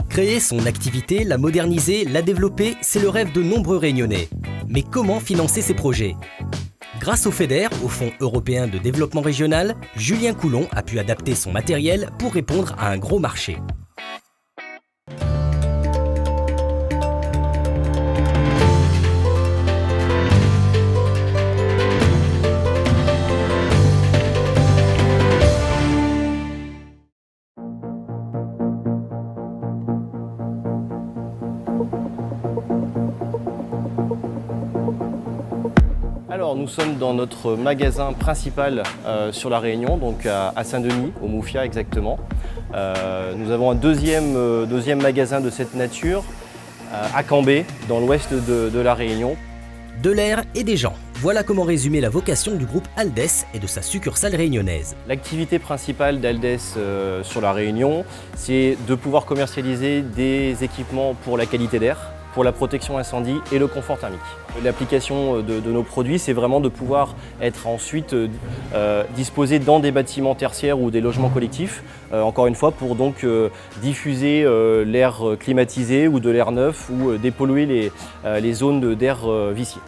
Créer son activité, la moderniser, la développer, c'est le rêve de nombreux Réunionnais. Mais comment financer ces projets ? Grâce au FEDER, au Fonds européen de développement régional, Julien Coulon a pu adapter son matériel pour répondre à un gros marché. Alors nous sommes dans notre magasin principal sur La Réunion, donc à Saint-Denis, au Moufia exactement. Nous avons un deuxième magasin de cette nature à Cambé, dans l'ouest de La Réunion. De l'air et des gens. Voilà comment résumer la vocation du groupe Aldes et de sa succursale réunionnaise. L'activité principale d'Aldes sur La Réunion, c'est de pouvoir commercialiser des équipements pour la qualité d'air, pour la protection incendie et le confort thermique. L'application de nos produits, c'est vraiment de pouvoir être ensuite disposés dans des bâtiments tertiaires ou des logements collectifs, encore une fois pour donc diffuser l'air climatisé ou de l'air neuf ou dépolluer les zones d'air vicié.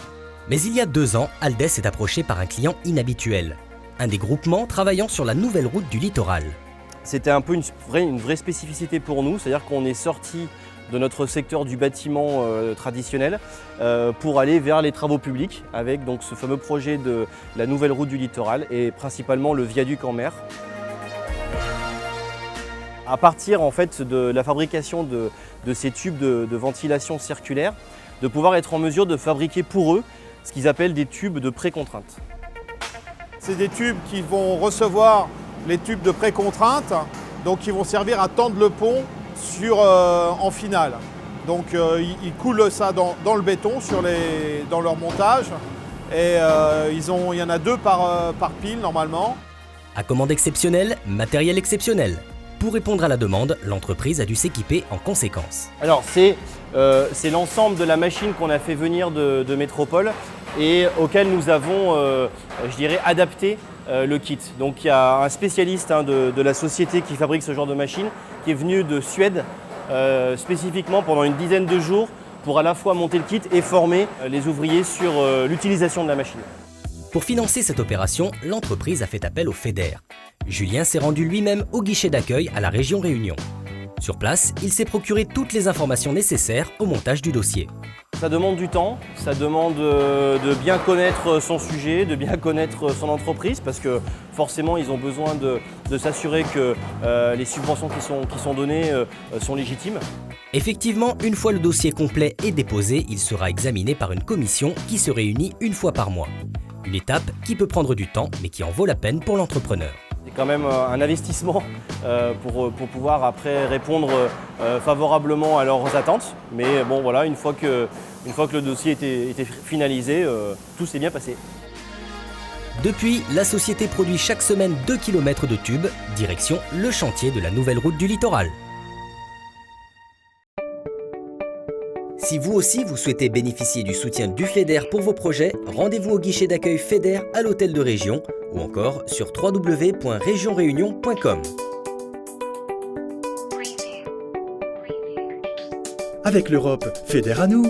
Mais il y a 2 ans, Aldes est approché par un client inhabituel. Un des groupements travaillant sur la nouvelle route du littoral. C'était un peu une vraie spécificité pour nous, c'est-à-dire qu'on est sorti de notre secteur du bâtiment traditionnel pour aller vers les travaux publics avec donc ce fameux projet de la nouvelle route du littoral et principalement le viaduc en mer. À partir en fait de la fabrication de ces tubes de ventilation circulaire, de pouvoir être en mesure de fabriquer pour eux ce qu'ils appellent des tubes de pré-contrainte. C'est des tubes qui vont recevoir les tubes de pré-contrainte, donc qui vont servir à tendre le pont en finale. Donc ils coulent ça dans le béton dans leur montage et il y en a 2 par pile normalement. À commande exceptionnelle, matériel exceptionnel. Pour répondre à la demande, l'entreprise a dû s'équiper en conséquence. Alors c'est l'ensemble de la machine qu'on a fait venir de métropole et auquel nous avons, je dirais, adapté le kit. Donc il y a un spécialiste de la société qui fabrique ce genre de machine qui est venu de Suède spécifiquement pendant une dizaine de jours pour à la fois monter le kit et former les ouvriers sur l'utilisation de la machine. Pour financer cette opération, l'entreprise a fait appel au FEDER. Julien s'est rendu lui-même au guichet d'accueil à la région Réunion. Sur place, il s'est procuré toutes les informations nécessaires au montage du dossier. Ça demande du temps, ça demande de bien connaître son sujet, de bien connaître son entreprise parce que forcément ils ont besoin de s'assurer que les subventions qui sont données sont légitimes. Effectivement, une fois le dossier complet et déposé, il sera examiné par une commission qui se réunit 1 fois par mois. Une étape qui peut prendre du temps mais qui en vaut la peine pour l'entrepreneur. C'est quand même un investissement pour pouvoir après répondre favorablement à leurs attentes. Mais bon voilà, une fois que le dossier était finalisé, tout s'est bien passé. Depuis, la société produit chaque semaine 2 km de tubes, direction le chantier de la nouvelle route du littoral. Si vous aussi vous souhaitez bénéficier du soutien du FEDER pour vos projets, rendez-vous au guichet d'accueil FEDER à l'hôtel de région ou encore sur www.regionreunion.com. Avec l'Europe, FEDER à nous!